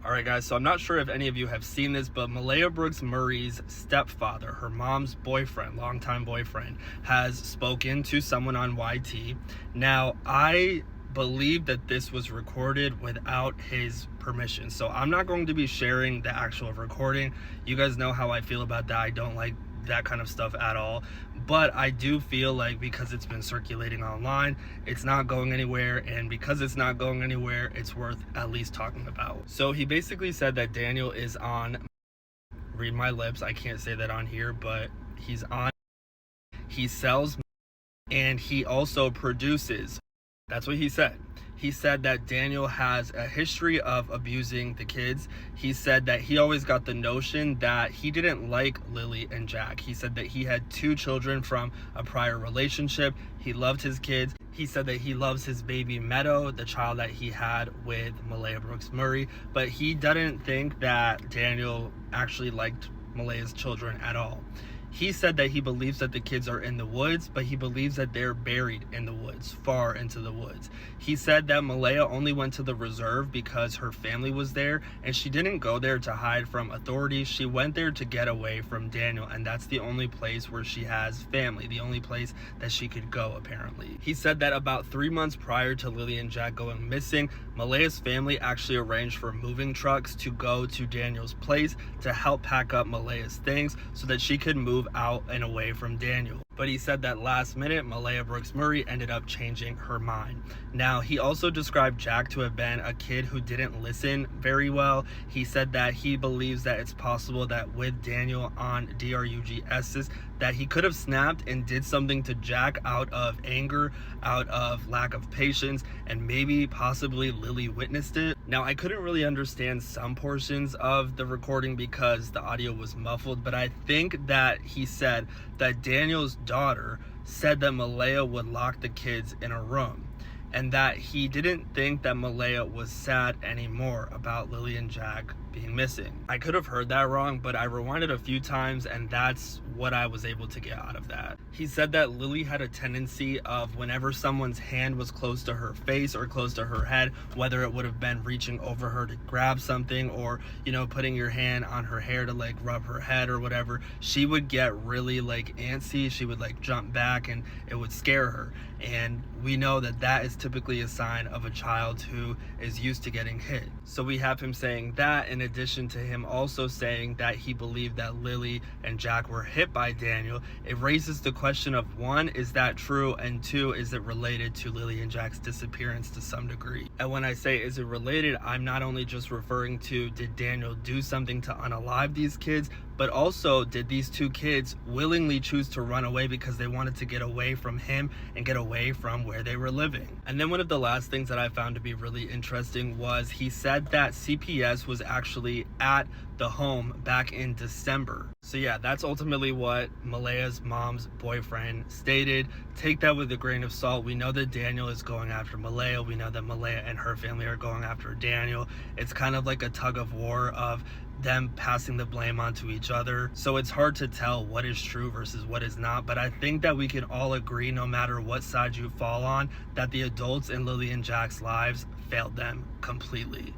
All right, guys, so I'm not sure if any of you have seen this, but Malehya Brooks Murray's stepfather, her mom's boyfriend, longtime boyfriend, has spoken to someone on YT. Now, I believe that this was recorded without his permission, so I'm not going to be sharing the actual recording. You guys know how I feel about that. I don't like that kind of stuff at all, but I do feel like because it's been circulating online, it's not going anywhere, and because it's not going anywhere, it's worth at least talking about. So he basically said that Daniel is on, read my lips, I can't say that on here, but he sells, and he also produces. That's what he said. He said that Daniel has a history of abusing the kids. He said that he always got the notion that he didn't like Lilly and Jack. He said that he had 2 children from a prior relationship. He loved his kids. He said that he loves his baby Meadow, the child that he had with Malehya Brooks Murray, but he didn't think that Daniel actually liked Malehya's children at all. He said that he believes that the kids are in the woods, but he believes that they're buried in the woods, far into the woods. He said that Malehya only went to the reserve because her family was there, and she didn't go there to hide from authorities. She went there to get away from Daniel, and that's the only place where she has family, the only place that she could go, apparently. He said that about 3 months prior to Lilly and Jack going missing, Malehya's family actually arranged for moving trucks to go to Daniel's place to help pack up Malehya's things so that she could move out and away from Daniel. But he said that last minute, Malehya Brooks Murray ended up changing her mind. Now, he also described Jack to have been a kid who didn't listen very well. He said that he believes that it's possible that with Daniel on DRUGS's, that he could have snapped and did something to Jack out of anger, out of lack of patience, and maybe possibly Lilly witnessed it. Now, I couldn't really understand some portions of the recording because the audio was muffled, but I think that he said that Daniel's daughter said that Malehya would lock the kids in a room, and that he didn't think that Malehya was sad anymore about Lilly and Jack being missing. I could have heard that wrong, but I rewinded a few times, and that's what I was able to get out of that. He said that Lilly had a tendency of whenever someone's hand was close to her face or close to her head, whether it would have been reaching over her to grab something or, you know, putting your hand on her hair to like rub her head or whatever, she would get really like antsy. She would like jump back and it would scare her. And we know that that is typically a sign of a child who is used to getting hit. So we have him saying that, in addition to him also saying that he believed that Lilly and Jack were hit by Daniel. It raises the question of, 1, is that true? And 2, is it related to Lilly and Jack's disappearance to some degree? And when I say is it related, I'm not only just referring to did Daniel do something to unalive these kids, but also did these 2 kids willingly choose to run away because they wanted to get away from him and get away from where they were living. And then one of the last things that I found to be really interesting was he said that CPS was actually at the home back in December. So yeah, that's ultimately what Malehya's mom's boyfriend stated. Take that with a grain of salt. We know that Daniel is going after Malehya. We know that Malehya and her family are going after Daniel. It's kind of like a tug of war of them passing the blame onto each other. So it's hard to tell what is true versus what is not, but I think that we can all agree, no matter what side you fall on, that the adults in Lilly and Jack's lives failed them completely.